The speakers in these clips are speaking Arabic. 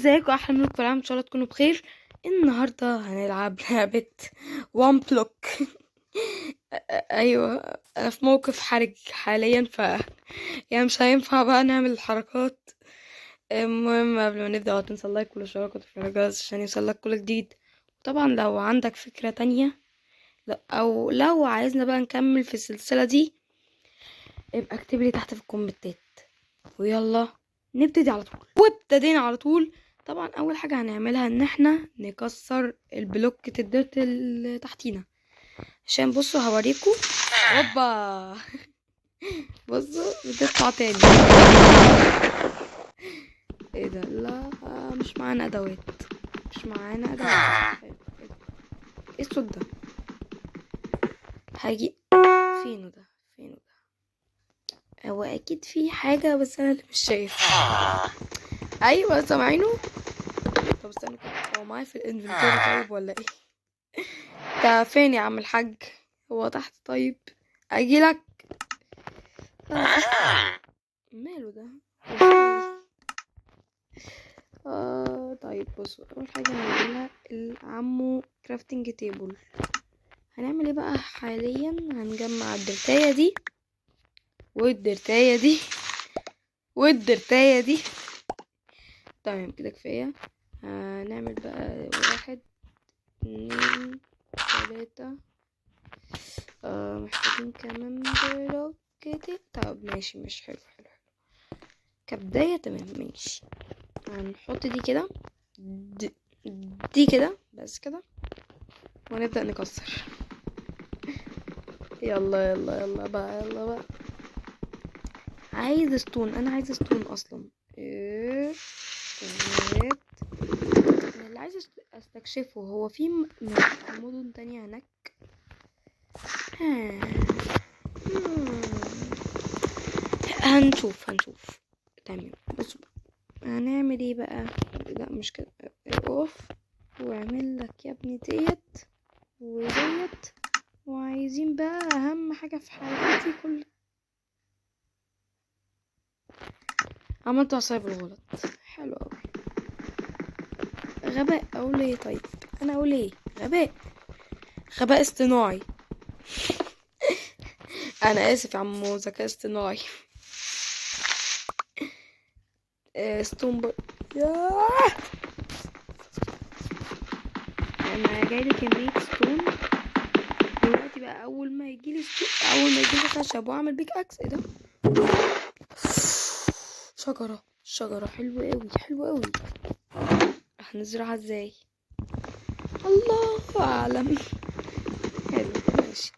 ازيكم احلى منكم في العالم، ان شاء الله تكونوا بخير. النهارده هنلعب لعبه وان بلوك. ايوه، انا في موقف حرج حاليا يعني مش هينفع بقى نعمل الحركات. المهم قبل ما نبدا ما تنسى اللايك والاشتراك وتفعيل الجرس عشان يوصلك كل جديد. طبعا لو عندك فكره تانية، لا او لو عايزنا بقى نكمل في السلسله دي، ابقى اكتب لي تحت في الكومنتات. ويلا نبتدي على طول. وابتدينا على طول. طبعا اول حاجه هنعملها ان احنا نكسر البلوك الديرت اللي تحتينا، عشان بصوا هوريكم. اوبا. بصوا بتطلع تاني. ايه ده؟ لا، مش معانا ادوات. ايه الصوت ده؟ هاجي. فينه ده؟ هو اكيد في حاجه بس انا اللي مش شايف. ايوه سامعينه. طب استنى كده، هو معايا في الانفنتوري طيب ولا ايه؟ انت فين يا عم الحاج؟ هو تحت طيب؟ اجيلك. ماله ده؟ طيب بصوا، اول حاجه هنعملها العمو كرافتنج تيبل. هنعمل ايه بقى حاليا؟ هنجمع الدرتايه دي والدرتايه دي والدرتايه دي. تمام كده كفايه. هنعمل بقى 1 2 3. محتاجين كمان بلوكتين. طب ماشي، مش حلو. كبداية تمام ماشي. هنحط دي كده، دي كده، بس كده، ونبدأ نكسر. يلا بقى. عايز ستون، انا عايز ستون اصلا. ايه انا اللي عايز استكشفه، هو في مدن تانية هناك. هنشوف. تمام بصوا بقى. هنعمل ايه بقى؟ لا مش كده. اوف. واعمل لك يا ابني ديت وديت. وعايزين بقى اهم حاجة في حياتي عملت عصاية بالغلط. حلو اوي. غباء اقول ايه؟ طيب انا اقول ايه؟ غباء اصطناعي. انا اسف يا عمو، ذكاء اصطناعي. ستون ياه. انا جايلي كمية ستون دلوقتي بقى. اول ما يجيلي خشب واعمل بيك اكس. ايه ده؟ شجرة حلوة قوي. هنزرعها ازاي؟ الله اعلم. حلو ماشي.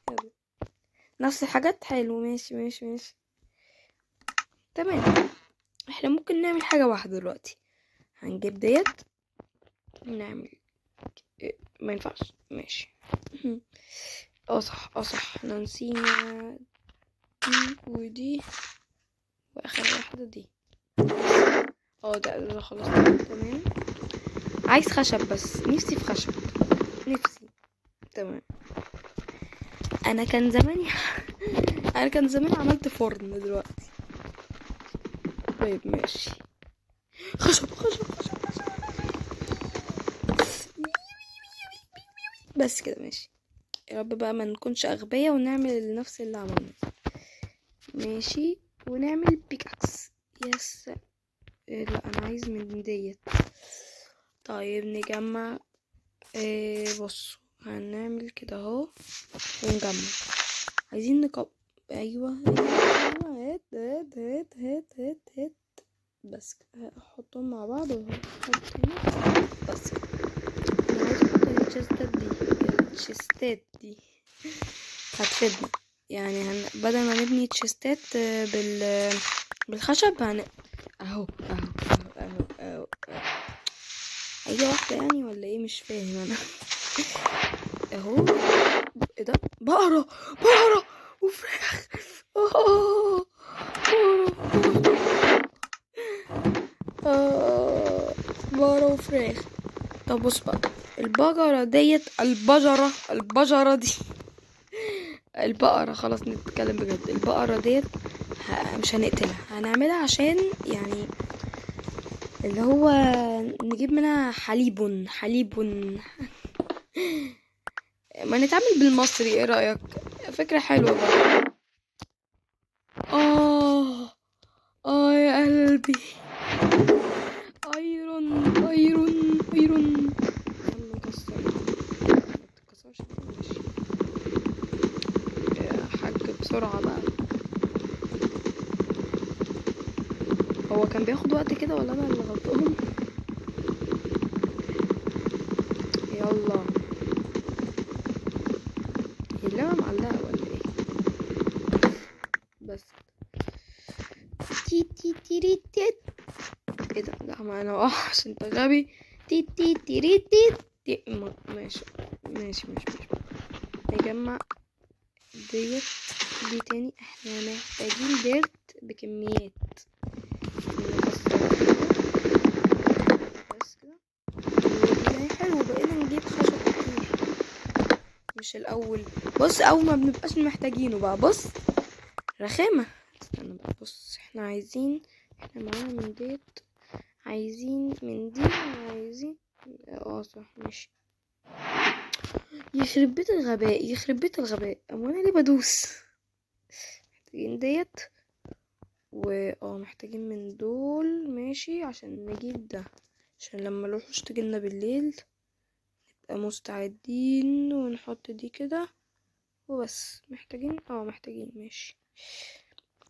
نفس الحاجات. حلو ماشي. تمام. احنا ممكن نعمل حاجة واحدة دلوقتي. هنجيب ديت نعمل ما ينفعش. ماشي. صح احنا نسينا دي ودي واخر واحدة دي. ده خلاص. تمام. عايز خشب، بس نفسي في خشب. تمام. انا كان زماني عملت فرن دلوقتي. طيب ماشي. خشب. بس كده ماشي. يا رب بقى ما نكونش اغبياء ونعمل نفس اللي عملناه. ماشي. ونعمل بيكاكس. يس. لا انا عايز من ديت. طيب نجمع. بصوا هنعمل كده اهو ونجمع. عايزين ايوه. هات. بس احطهم مع بعض واحط هنا. بس انا عايز احط التشيستات دي هتفيدنا. يعني بدل ما نبني تشيستات بالخشب اهو. هي واحدة يعني ولا ايه؟ مش فاهم انا. اهو. ايه ده؟ بقرة وفراخ. بقرة وفراخ. طب بص بقى، البقرة ديت البجرة دي. البقرة، خلاص نتكلم بجد. البقرة ديت مش هنقتلها، هنعملها عشان يعني اللي هو نجيب منها حليب. ما نتعامل بالمصري، ايه رأيك؟ فكرة حلوة بقى. اه يا قلبي. ايرون يلا نكسر. ما تتكسرش كده، ماشي يا حاج بسرعة بقى. هو كان بياخد وقت كده ولا انا اللي غلطان؟ يلا. هي اللعبة معلقة ولا ايه؟ بس تي تي تي تي. ايه ده؟ لا ما انا عشان انت غبي. تي تي تي تي تي. ماشي. نجمع ديت دي تاني. احنا محتاجين ديرت بكميات. نكسر بس كده. يعني حلو، بقينا نجيب خشب كتير مش الاول. بص، اول ما بنبقاش محتاجينه بقى، بص رخامة. استنى بقى، بص احنا معانا من ديت، عايزين من دي، وعايزين صح ماشي. يخرب بيت الغباء. اما انا ليه بدوس؟ محتاجين ديت محتاجين من دول، ماشي، عشان نجيب ده، عشان لما الوحوش تجيلنا بالليل نبقى مستعدين. ونحط دي كده وبس. محتاجين ماشي.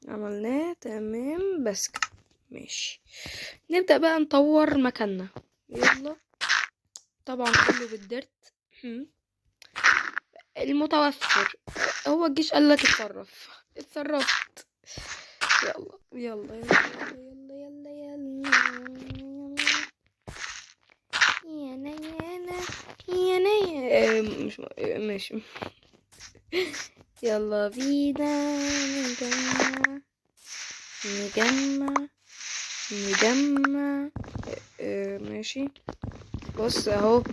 عملناه تمام بس كده ماشي. نبدأ بقى نطور مكاننا. يلا. طبعا كله بالدرت المتوفر. هو الجيش قالك اتصرفت. يلا. يانا مش ماشي. يلا بينا نجمع. ماشي. بص اهو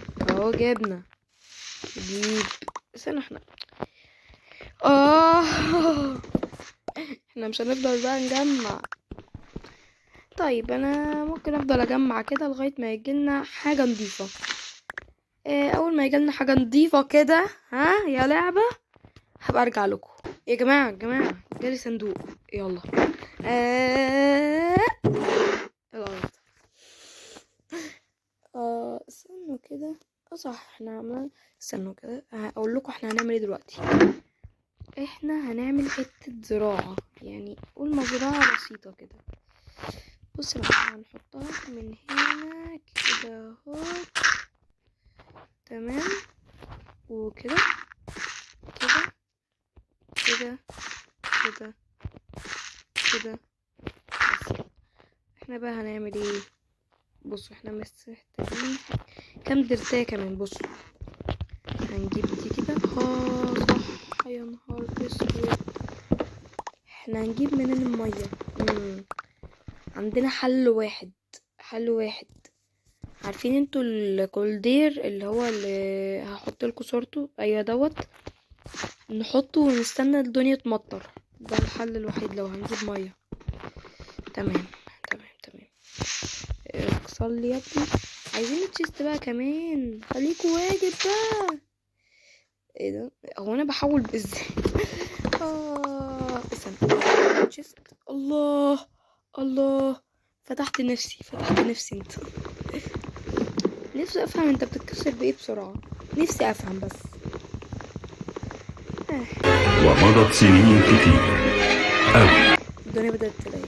جبنا. جيب. استنى احنا احنا مش هنفضل بقى نجمع. طيب انا ممكن افضل اجمع كده لغايه ما يجيلنا حاجه نضيفه. اول ما يجيلنا حاجه نضيفه كده، يا لعبه، هبقى ارجع لكم. يا جماعه جالي صندوق. يلا. الارض. استنوا كده. صح احنا عملنا. استنوا كده اقول لكم احنا هنعمل ايه دلوقتي. احنا هنعمل حته زراعه، يعني قول مزرعه بسيطه كده. بص بقى، هنحطها من هنا كده اهو. تمام. وكده كده بس. احنا بقى هنعمل ايه؟ بصوا احنا محتاجين كام درتاية كمان. بصوا هنجيب دي كده. صح، يا نهار اسود. احنا هنجيب منين المية؟ عندنا حل واحد. عارفين انتوا الكولدير اللي هو اللي هحط لكم صورته؟ ايوه دوت. نحطه ونستنى الدنيا تمطر. ده الحل الوحيد لو هنجيب ميه. تمام. اكسر لي يا ابني. عايزين التشيست بقى كمان، خليكوا واجب بقى. ايه ده؟ هو انا بحول ازاي؟ استنى. تشيست. الله. فتحت نفسي انت. نفسي افهم انت بتتكسر بايه بسرعه. نفسي افهم بس. ومضت سنين كتير. الدنيا بدأت تليل.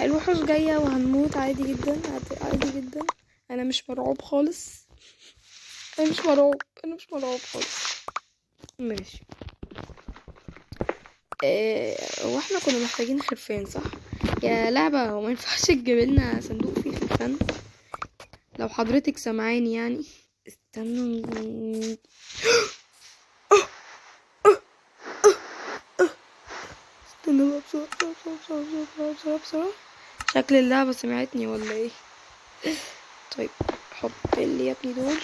الوحوش جاية وهنموت عادي جدا. انا مش مرعوب خالص. انا مش مرعوب خالص. ماشي. واحنا كنا محتاجين خرفان، صح؟ يا لعبة، وما ينفعش تجيب لنا صندوق فيه خرفان لو حضرتك سمعاني يعني. استنوا. استنوا بقى بسرعة. شكل اللعبة سمعتني ولا ايه؟ طيب حط لي يا ابني دول،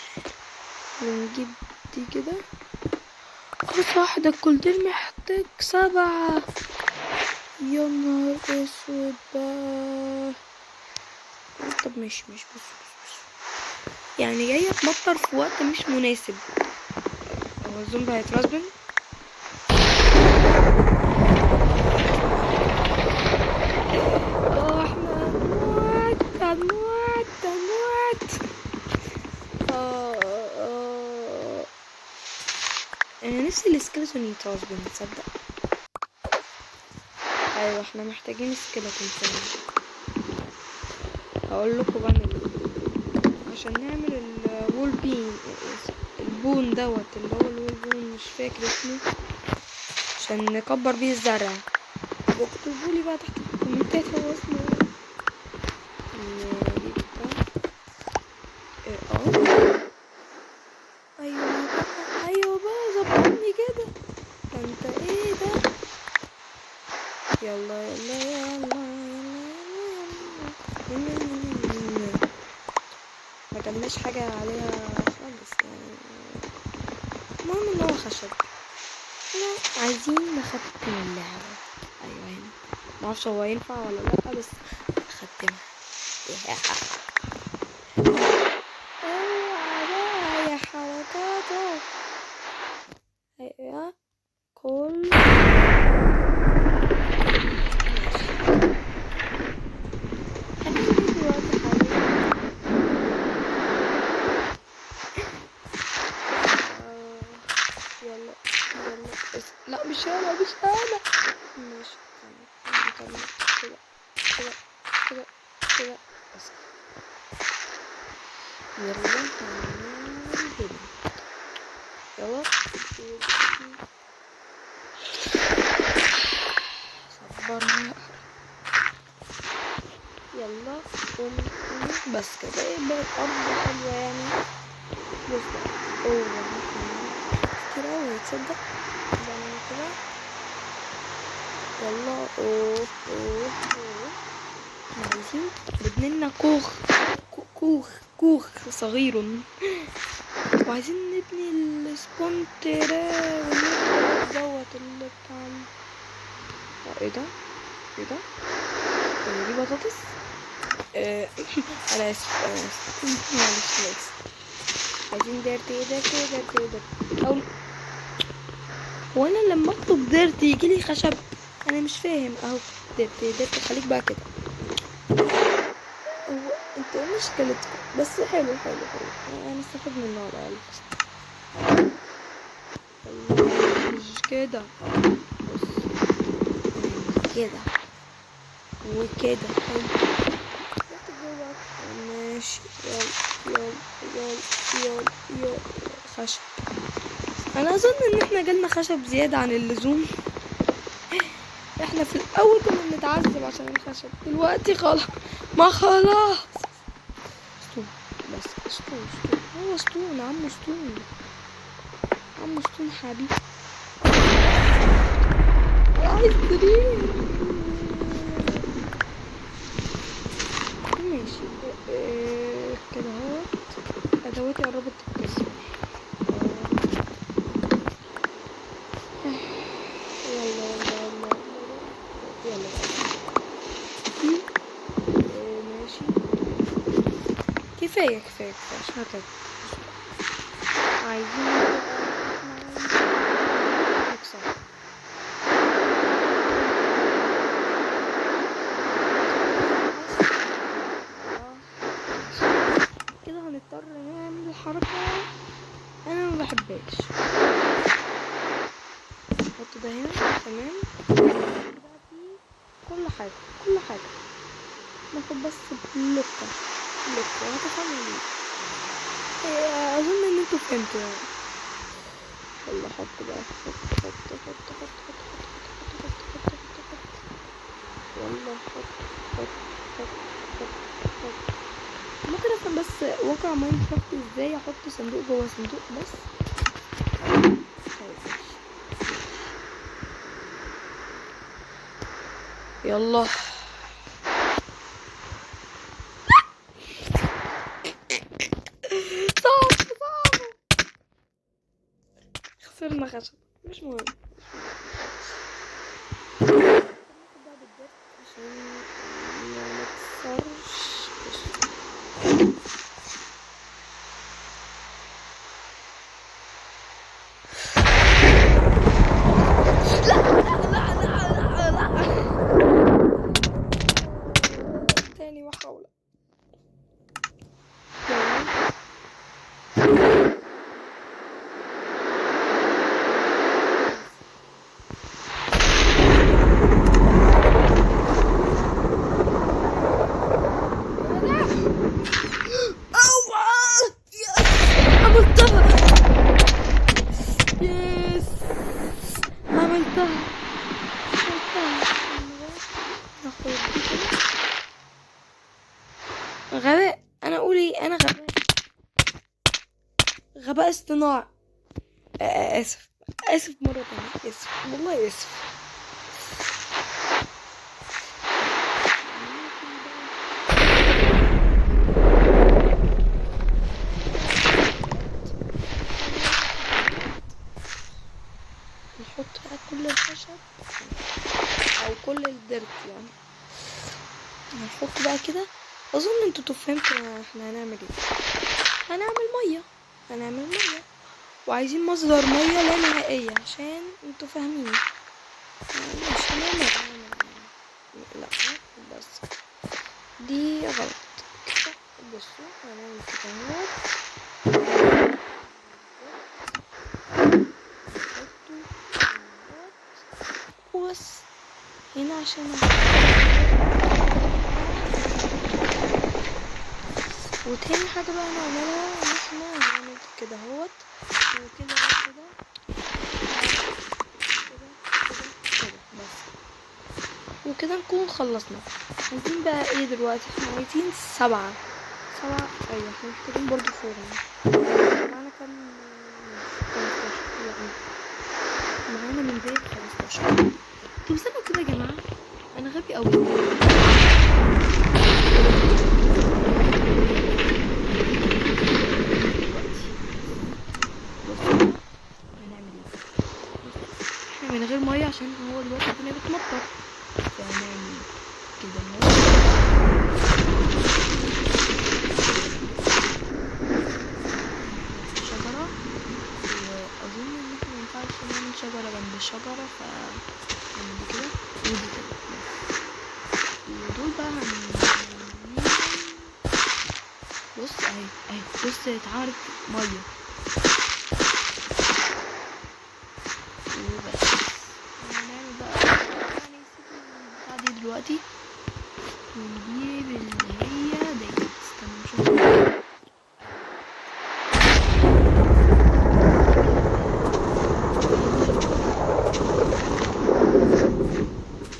ونجيب دي كده. صح، ده الكولدير محتاج 7. يا نهار اسود بقى. طب مش بص يعني جاية تمطر في وقت مش مناسب. هو الزومبي هيترسبن. احنا هنموت. انا نفسي السكيلتون يترسبن تصدق. ايوه احنا محتاجين سكيلتون ثاني. هقول لكم بقى عشان نعمل الوول بين البون دوت اللي هو الوول بون مش فاكر اسمه عشان نكبر بيه الزرع. اكتبوا لي بقى تحت في الكومنتات هو اسمه ايوه بقى ظبطني كده. ده انت ايه ده؟ يلا ما كلناش حاجة عليها خالص يعني. المهم ان هو خشب. احنا عايزين نختم اللعبة. ايوه هنا معرفش هو ينفع ولا لا بس نختمها. اوعى بقى يا حركاته. ايوه كل يلا لا مش انا ماشي كمل كده بس يلا هنعمل كده. يلا صبرنا. يلا قوم بس كده يبقى الأرض حلوة يعني. بص كده ويتصدق كده. يلا عايزين نبني كوخ صغير وعايزين نبني السبونترا دوت اللي بتاع ايه ده دي بطاطس. انا اسف معلش عايزين ديرتي او هو انا لما اطلب ديرتي يجيلي خشب؟ انا مش فاهم اهو. ديرتي خليك بقى كده. هو انتوا مش كلتكم بس حلو انا استفدت منه على الاقل. مش كده بص كده وكده حلو. ماشي يلا خشب. انا اظن ان احنا جالنا خشب زيادة عن اللزوم. احنا في الاول كنا بنتعذب عشان الخشب دلوقتي خلاص ما خلاص. ستون بس ستون هو ستون عمو ستون حبيبي. عايز دريم ماشي كده اهو. ادواتي قربت تتكسر. يلا ماشي كفاية عشان كده عايزين نكسر. كده هنضطر نعمل حركة انا ما بحبهاش. نحط ده هنا تمام. كل حاجة ناخد بس بلوكة هتفهموا ليه. اظن ان انتوا فهمتوا يعني. يلا حط بقى حط يلا حط ممكن افهم بس واقع ماينكرافت ازاي احط صندوق جوه صندوق بس. يلا صعب خسرنا خشب مش مهم. عشان ما نكسرش خد دي كده. غباء، انا اقول ايه، انا غباء، غباء اصطناعي. اسف، اسف مرة تانية، اسف والله اسف. نحط بقى كل الخشب او كل الدرت يعني، هنحط بقى كده. اظن انتوا فهمتوا احنا هنعمل ايه. هنعمل ميه، وعايزين مصدر ميه لا نهائيه عشان انتوا فاهمين. مش هنعمل لا بس دي غلط كده. بصوا هنعمل كده اهوت، وبس هنا عشان وتاني حاجة بقى نعملها ان احنا هنعمل كده اهوت، وكده كده كده بس، وكده نكون خلصنا. عايزين بقى ايه دلوقتي؟ احنا عايزين سبعة. ايوه احنا محتاجين برضو فرن. معانا كام؟ 15. معانا من بيت 15. طب استنوا كده يا جماعة، انا غبي اوي. هنعمل ايه؟ احنا من غير ميه عشان هو دلوقتي الدنيا بتمطر، فهنعمل كده اهو. شجرة، واظن ان احنا مينفعش نعمل شجرة جنب شجرة، ف نعمل كده ودي كده بس. ودول بقى بص اهي بص اتعملت ميه وبس. هنعمل بقى يعني البتاع دي دلوقتي، ونجيب اللي هي دي. استنى نشوف.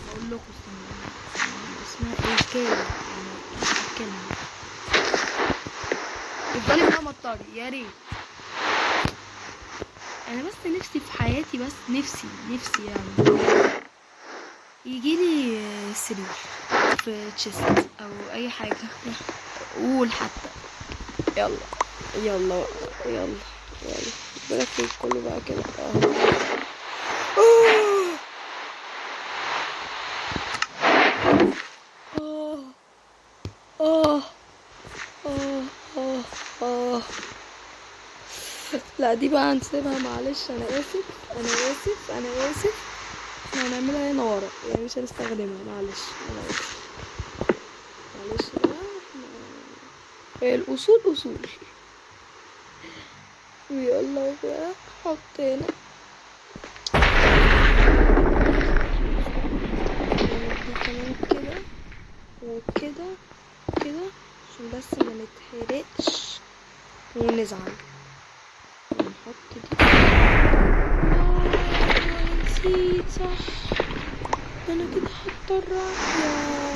اقول لكم اسمها ايه كده يعني، اتكلم. افضلي بقى مطري يا ريت. انا بس نفسي في حياتي، بس نفسي يعني يجيلي سرير في تشيست او اي حاجه، قول حتى. يلا يلا يلا يلا بالك كله بقى كده اه اه اه اه اه. لا دي بقى هنسيبها، معلش انا اسف. احنا هنعملها هنا ورا يعني، مش هنستخدمها، معلش انا اسف. معلش بقى احنا الاصول اصول. ويلا بقى حط هنا دي كمان كده وكده كده، عشان بس ما نتحرقش ونزعل. ونحط دي. نسيت صح، انا كده هضطر يا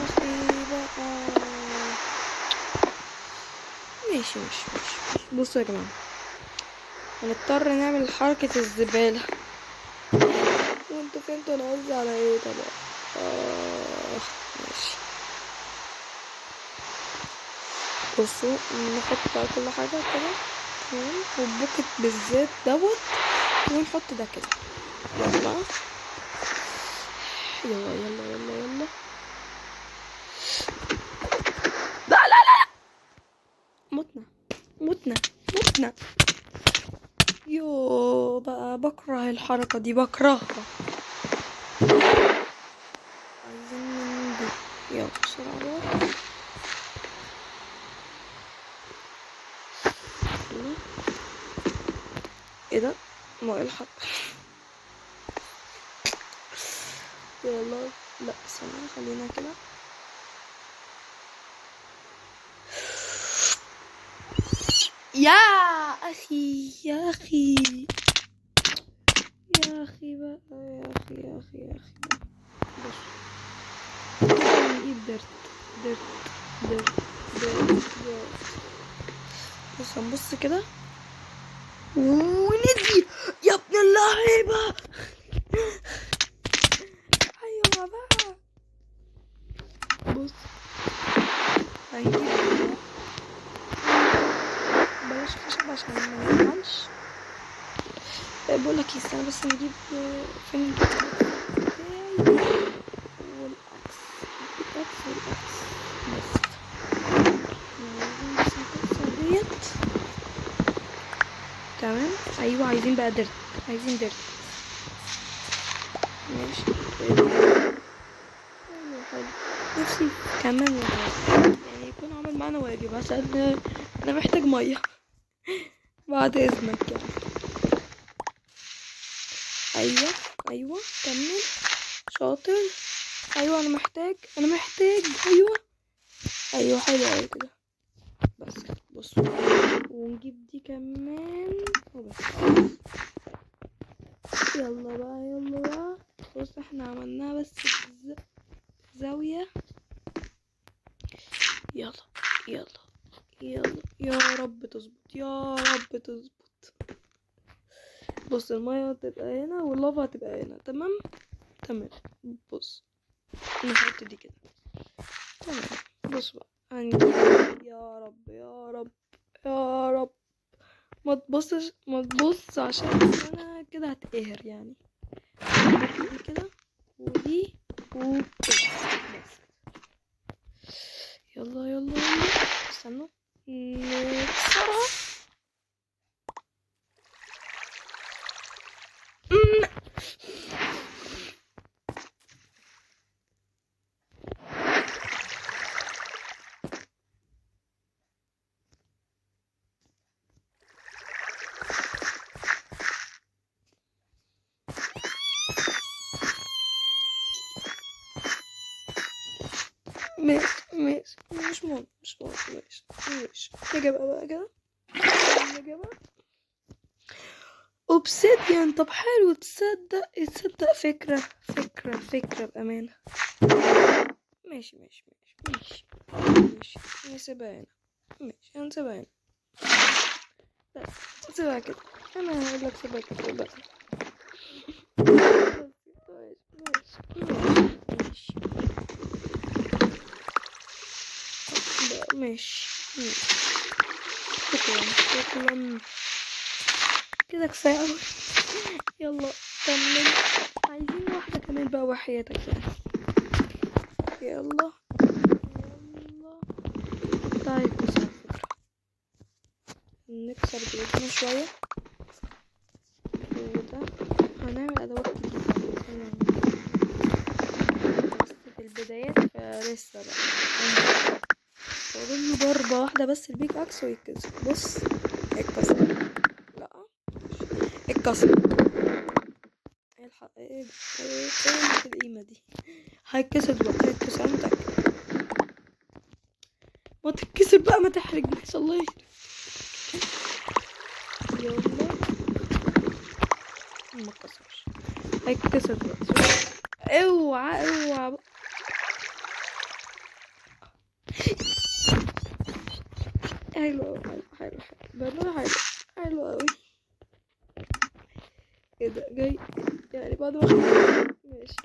اخي بقى. ماشي. بصوا يا جماعه، هنضطر نعمل حركة الزبالة، وانتوا فهمتوا انا قصدي على ايه طبعا. ماشي. بصوا نحط بقى كل حاجة كده تمام، والبوكت بالذات دوت، ونحط ده كده. يلا يلا لا متنا. يو بقى بكره الحركة دي، بكرهها. عايزين من دي. يلا بسرعة بقى. ايه ده؟ ما الحق. يلا لا استنى، خلينا كده. يا اخي بقى، يا اخي بص كده درت درت درت درت درت. بص هنبص كده ونجي يا ابن اللعيبة. ايوه بقى. بص هنجيب كده. بلاش خشب عشان ما ينفعش. بقول لك استنى بس نجيب فين البيكاكس بتاعي والاكس. البيكاكس والاكس بس. عايزين بس نكسر ديت. تمام. ايوه عايزين بقى درت. عايزين درت. ماشي. ايوه حلو. نفسي كمان يعني يكون عامل معانا واجب عشان انا محتاج ميه. بعد اذنك يعني. ايوه كمل. شاطر. ايوه انا محتاج. ايوه حلو اوي كده. بس بصوا ونجيب دي كمان وبس. يلا بقى. بص احنا عملناها بس في زاوية. يلا يا رب تظبط بص المية هتبقى هنا واللافا هتبقى هنا. تمام. بص نحط دي كده. تمام. بص بقى هنجيب. يا رب ما تبص عشان انا كده هتقهر يعني. دي كده ودي وكده بس. يلا استنوا نكسرها. ماشي مش مهم ماشي. نجيبها بقى كده. اوبسيديان. طب حلو. تصدق فكرة بأمانة. ماشي نسيبها هنا. هنسيبها هنا بس. سيبها كده. انا هقول لك سيبها كده بقى. ماشي. شكرا كده كفاية أوي. يلا كمل. عايزين واحدة كمان بقى وحياتك يعني. يلا تعالي نكسر الفكرة. نكسر بإيدنا شوية. وده هنعمل أدوات كتير بس في البدايات فلسه بقى. فاضل ضربة واحدة بس البيك أكس ويتكسر. بص اتكسر. لا اتكسر. الحق ايه القيمة دي. هيتكسر دلوقتي. انا متأكد. ما تتكسر بقى ما تحرجنيش الله يهديك. يلا ما اتكسرش. هيتكسر دلوقتي. اوعى بقى. حلو بنوها حلو اوي. ايه ده جاي يعني بعد ما ماشي.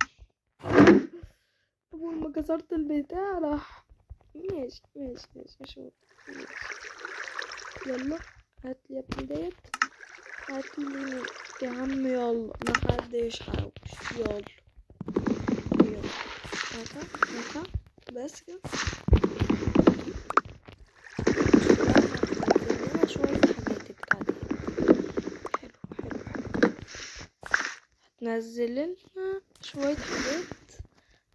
اول ما كسرت البتاع راح. ماشي يلا هاتلي يا ابني ديت. هاتلي يا عم. يلا محدش حاوش. يلا هاتها بس كده. شوية حاجات بتاعتي. حلو. هتنزل لنا شوية حاجات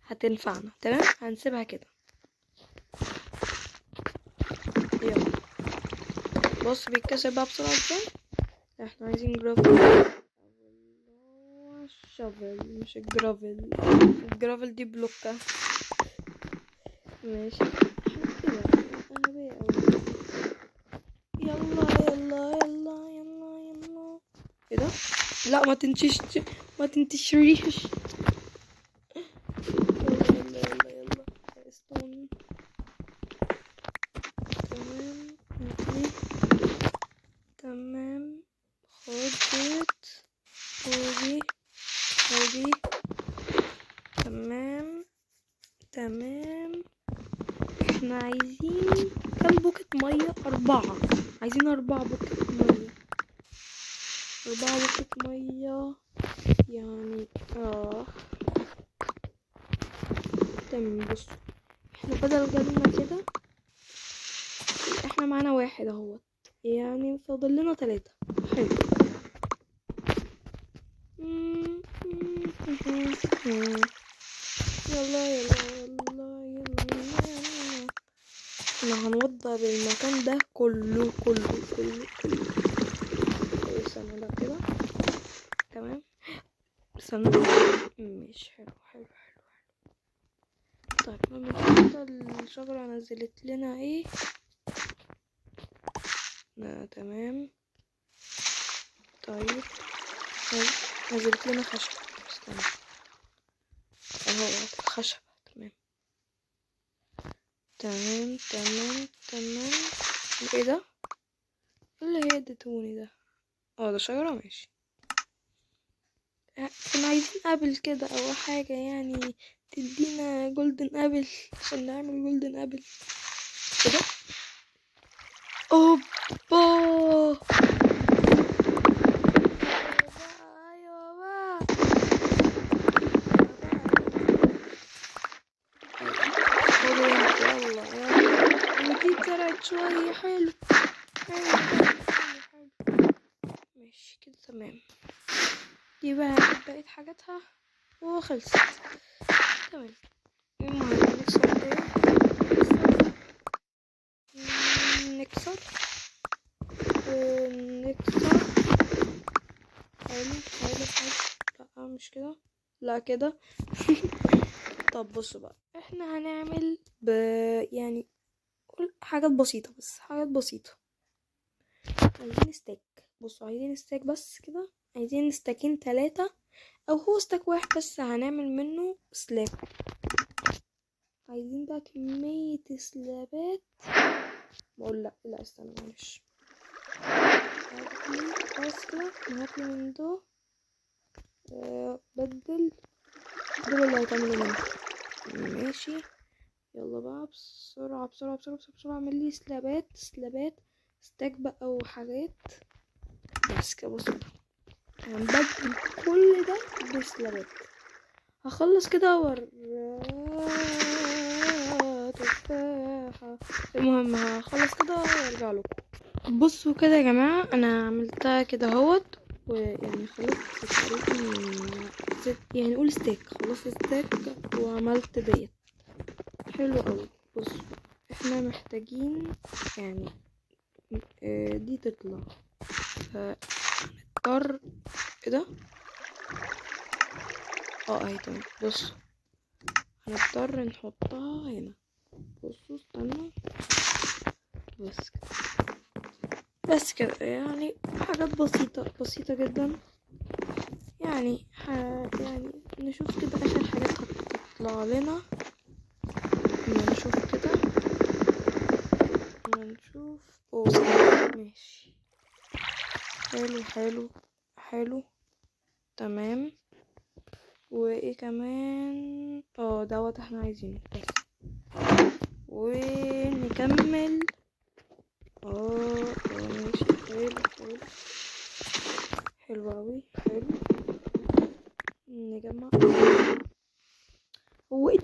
هتنفعنا. تمام. هنسيبها كده. يلا بص بيتكسر بقى بسرعة ازاي. احنا عايزين جرافل. شافل مش الجرافل دي بلوكة. ماشي كده. غبية اوي. يلا ايه ده. لا ما تنتشريش. يلا استوى تمام تمام. احنا عايزين كام بوكت مية؟ 4. عايزين 4 بوكت مية. 4 بوكت مية يعني تمام. بصوا احنا بدل جالنا كده، احنا معانا 1 اهوت، يعني فاضل لنا 3. حلو. يلا يلا يلا يلا. احنا هنوضب المكان ده كله كله كله كله. استنى ده كده تمام. استنى مش حلو حلو حلو حلو. طيب كده الشجرة نزلت لنا ايه؟ تمام. طيب نزلت لنا خشب. استنى اهو خشب. تمام تمام تمام تمام. ايه ده اللي هي اديتوني ده؟ ده شجرة. ماشي. كنا عايزين ابل كده او حاجة، يعني تدينا جولدن ابل عشان نعمل جولدن ابل كده. اوبا. ايوه بقى. يلا يلا. ودي طلعت شوية. حلو حلو حلو حلو حلو. ماشي كده تمام. دي بقى بقيت حاجاتها وخلصت. تمام. المهم نكسر ده. نكسر نكسر. حلو حلو حلو. لا مش كده، لا كده. طب بصوا بقى، احنا هنعمل يعني حاجات بسيطة، بس حاجات بسيطة. عايزين ستيك. بصوا عايزين ستيك بس كده. عايزين ستاكين 3 او هو ستاك واحد بس هنعمل منه سلاب. عايزين بقى كمية سلابات. بقول لا استنى معلش. بس كده هاتلي من ده. بدل دول اللي هتعملوا منه. ماشي. يلا بقى بسرعة بسرعة بسرعة بسرعة بسرعة. اعمل لي سلابات ستاك بقى وحاجات. بس كده بسيطة. هنبدل كل ده بسلابات. هخلص كده تفاحة. المهم هخلص كده وارجع لكم. بصوا كده يا جماعة، انا عملتها كده اهوت، ويعني خلصت يعني نقول ستيك. خلصت ستيك وعملت ديت. حلو قوي. بصوا احنا محتاجين يعني دي تطلع، فهنضطر ايه ده. اهي تمام. بصوا هنضطر نحطها هنا. بصوا استنى. بس كده يعني حاجات بسيطة جدا. يعني يعني نشوف كده اخر حاجات هتطلع لنا. نشوف كده. نشوف. ماشي. حلو حلو حلو. تمام. وايه كمان؟ دوت احنا عايزينه بس. ونكمل. ماشي. حلو حلو حلو اوي. حلو. نجمع. هو ايه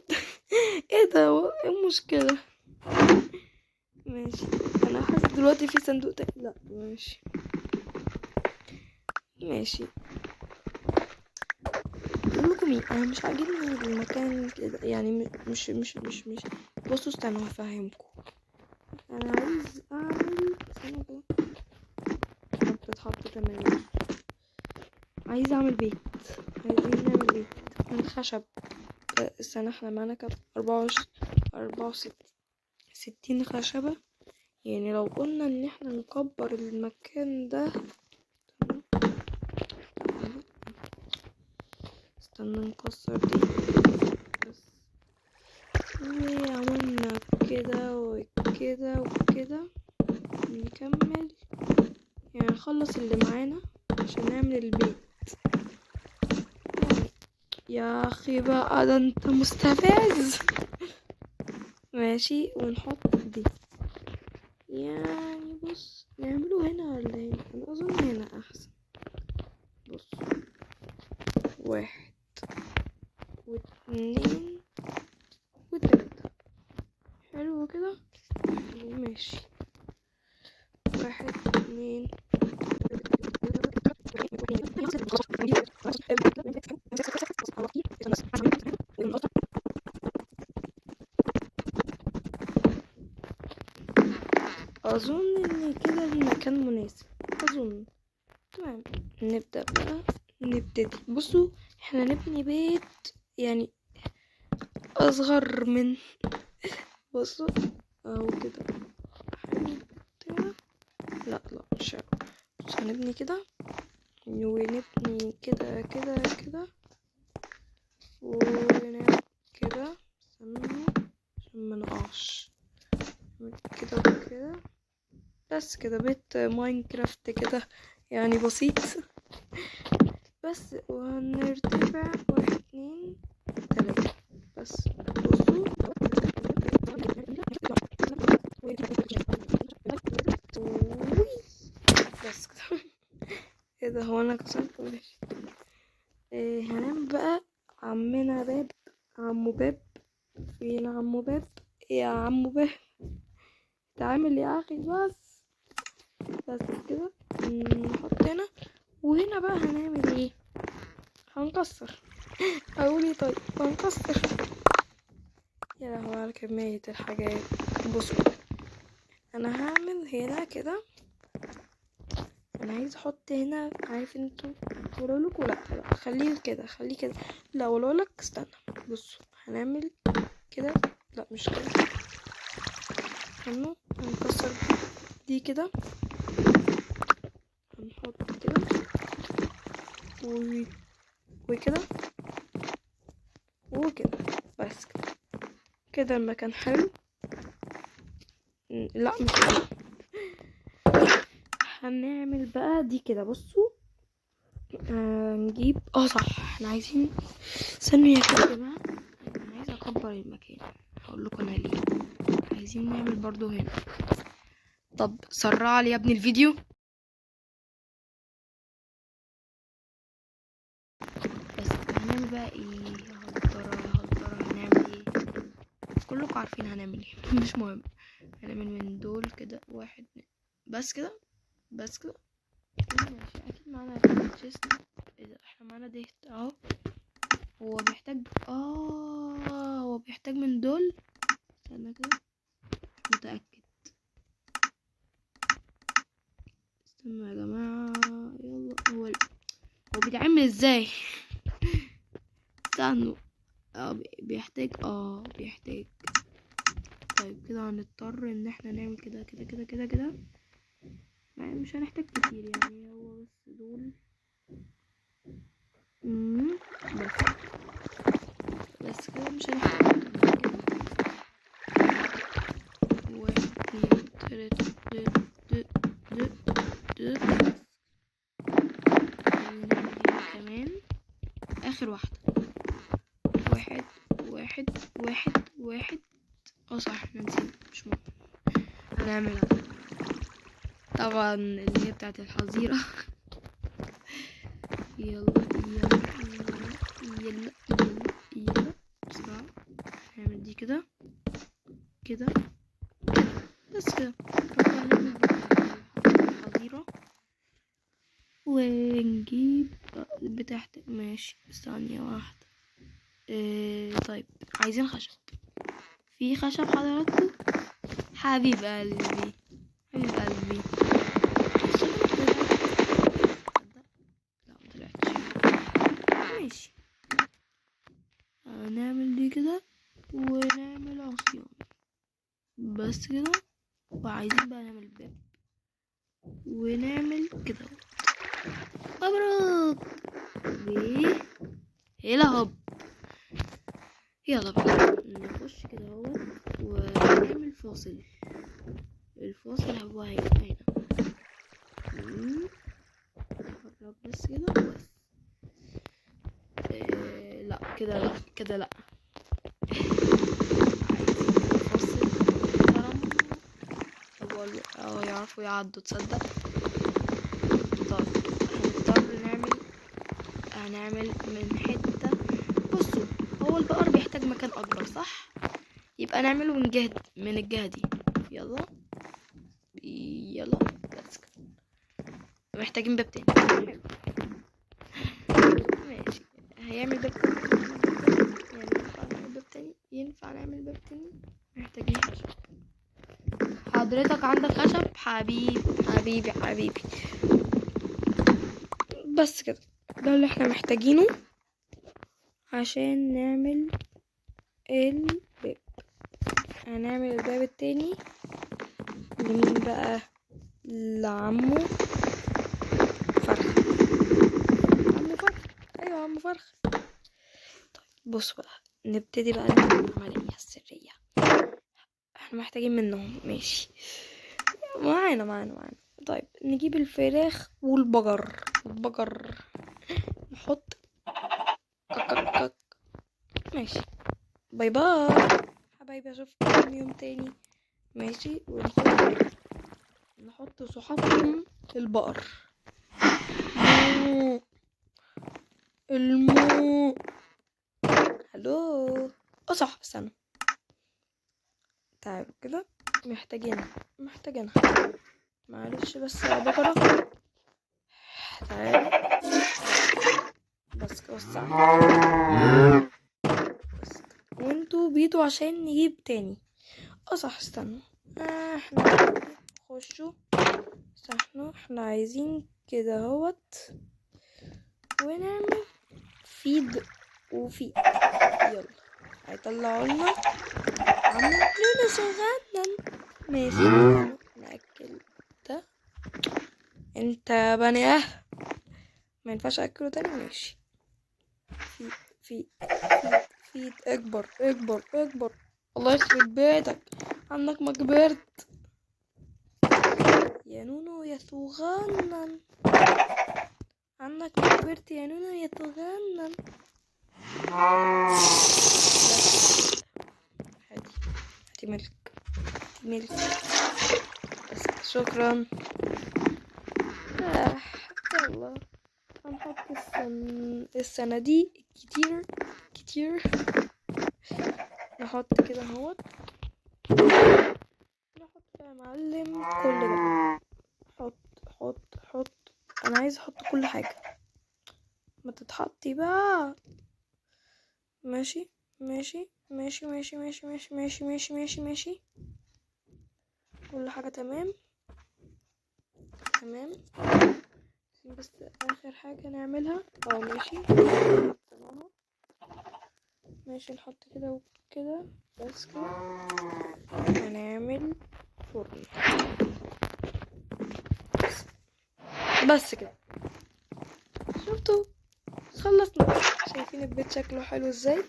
ده؟ هو ايه المشكلة؟ ماشي. انا حاسس دلوقتي في صندوق تاني. لا ماشي. ماشي. اقول لكم ايه، انا مش عاجبني المكان كده، يعني مش بصوا استنوا هفهمكم. انا عايز اعمل استنى كده. بتتحط تمام. عايز اعمل بيت. عايزين نعمل بيت من خشب. السنة احنا معانا كام؟ 64 خشبة. يعني لو قلنا ان احنا نكبر المكان ده. استنى نكسر دي بس. وعملنا كده وكده وكده. نكمل يعني نخلص اللي معانا عشان نعمل البيت. يعني يا اخي بقى ده انت مستفز. ماشي، ونحط دي. يعني بص، نعمله هنا ولا هنا؟ انا اظن هنا احسن. بص، 1 و2 و3. حلو كده. ماشي، 1 2. اظن ان كده المكان مناسب، اظن. تمام، نبدأ بقى. نبتدي. بصوا، احنا نبني بيت يعني اصغر من، بصوا اهو كده. حلو كده. لا لا، مش عارف. بص، هنبني كده ونبني كده كده كده ونعمل كده. استنوا عشان ما نقعش. نعمل كده وكده. بس كده بيت ماينكرافت كده، يعني بسيط. بس وهنرتفع 1 2 3 بس. بصوا، بس كده. ايه ده؟ هو انا كسرت؟ ماشي. هنعمل بقى عمنا باب. عمو باب. فين عمو باب؟ يا عمو باب، تعامل يا اخي. بس كده. نحط هنا. وهنا بقى هنعمل ايه؟ هنكسر. اقول ايه؟ طيب هنكسر. يا لهوي على كمية الحاجات. بصوا، انا هعمل هنا كده. انا عايز احط هنا، عارف انتوا ولولك؟ لا لا، خليه كده، خليه كده. لا ولولك، استنى. بصوا، هنعمل كده. لا مش كده. هنكسر دي كده. هنحط كده وكده وكده. بس كده. كده المكان حلو. لا مش كده. هنعمل بقى دي كده. بصوا، نجيب صح، احنا عايزين ثانية كده يا جماعة. انا عايزة اكبر المكان. هقول لكم انا ليه. عايزين نعمل برضو هنا. طب سرع لي يا ابني الفيديو. بس هنعمل بقى ايه؟ هضطر هنعمل ايه؟ كلكم عارفين هنعمل ايه. مش مهم. هنعمل من دول كده 1 2. بس كده. بس كده. ماشي، اكيد معانا تشيست. ايه ده؟ احنا معانا ديت اهو. هو بيحتاج من دول. استنى كده، متأكد. استنوا يا جماعة. يلا، هو بيتعمل ازاي؟ استنوا. بيحتاج. طيب كده هنضطر ان احنا نعمل كده كده كده كده كده. مش هنحتاج كتير يعني، هو بس دول. بس كده مش هنحتاج كده. 1 2 3 كمان. اخر واحدة. 1 1 1 1. صح، احنا نسينا. مش مهم. هنعملها طبعا اللي هي بتاعت الحظيرة. يلا يلا يلا يلا يلا بسرعة. هنعمل دي كده كده كده. بس كده. هنعمل الحظيرة ونجيب بتاعت. ماشي، ثانية واحدة. طيب، عايزين خشب. في خشب حضراتكم؟ حبيب قلبي، حبيب قلبي. لا مطلعتش. ماشي، هنعمل دي كده ونعمل عصيان. بس كده. وعايزين بقى نعمل باب ونعمل كده. مبروك. يلا هوب. يلا بقى نخش كده اهو ونعمل فاصل. الفاصل هو هيبقى هنا. نقرب بس كده بس. لا كده لا، كده لا. فاصل محترم. يعرفوا يعدوا، تصدق. طيب هنعمل من حتة. بصوا، هو البقر بيحتاج مكان اكبر صح؟ يبقى نعمله من الجهة دي. يلا بس كده. محتاجين باب تاني. حلو. ماشي. هيعمل باب تاني. يعني ينفع نعمل باب تاني. محتاجين خشب. حضرتك عندك خشب؟ حبيبي. بس كده، ده اللي احنا محتاجينه عشان نعمل الباب. هنعمل الباب التاني لمين بقى؟ لعمو فرخ. ايوه عمو فرخ. طيب بص بقى، نبتدي بقى نعمل العملية السرية. احنا محتاجين منهم. ماشي، معانا. طيب نجيب الفراخ والبقر نحط كك. ماشي، باي حبايبي، اشوفكم يوم تاني. ماشي، نحط صحابهم البقر. المو الو. صح، استنى. تعالوا كده، محتاجينها. معلش بس يا بقرة، تعالي. بس كده وسعنا. بس كده. وانتوا بيتوا عشان نجيب تاني. صح، استنوا. احنا خشوا. احنا عايزين كده اهوت، ونعمل فيد وفيد. يلا، هيطلعوا لنا عمو لولو صغنن. ماشي، نأكل ده. انت بني ما ينفعش اكله تاني. ماشي، فيد اكبر. الله يخرب بيتك، عنك ما كبرت يا نونو يا صغنن. عنك ما كبرت يا نونو يا صغنن. هاتي ملك. بس شكرا. يلا هنحط الصناديق كتير. نحط كده اهوت. نحط يا معلم كل ده. حط. انا عايز احط كل حاجة. ما تتحطي بقى. ماشي. كل حاجة تمام. بس اخر حاجة نعملها. ماشي، نحط كده وكده. بس كده هنعمل فرن. بس كده، شفتوا؟ خلصنا. شايفين البيت شكله حلو ازاي؟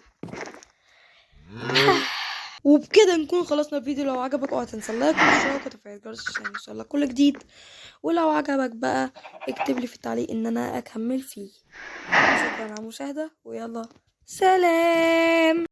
وبكده نكون خلصنا الفيديو. لو عجبك اوعى تنسى اللايك والاشتراك وتفعيل الجرس عشان يوصلك كل جديد. ولو عجبك بقى اكتب لي في التعليق ان انا اكمل فيه. شكرا على المشاهدة، ويلا سلام.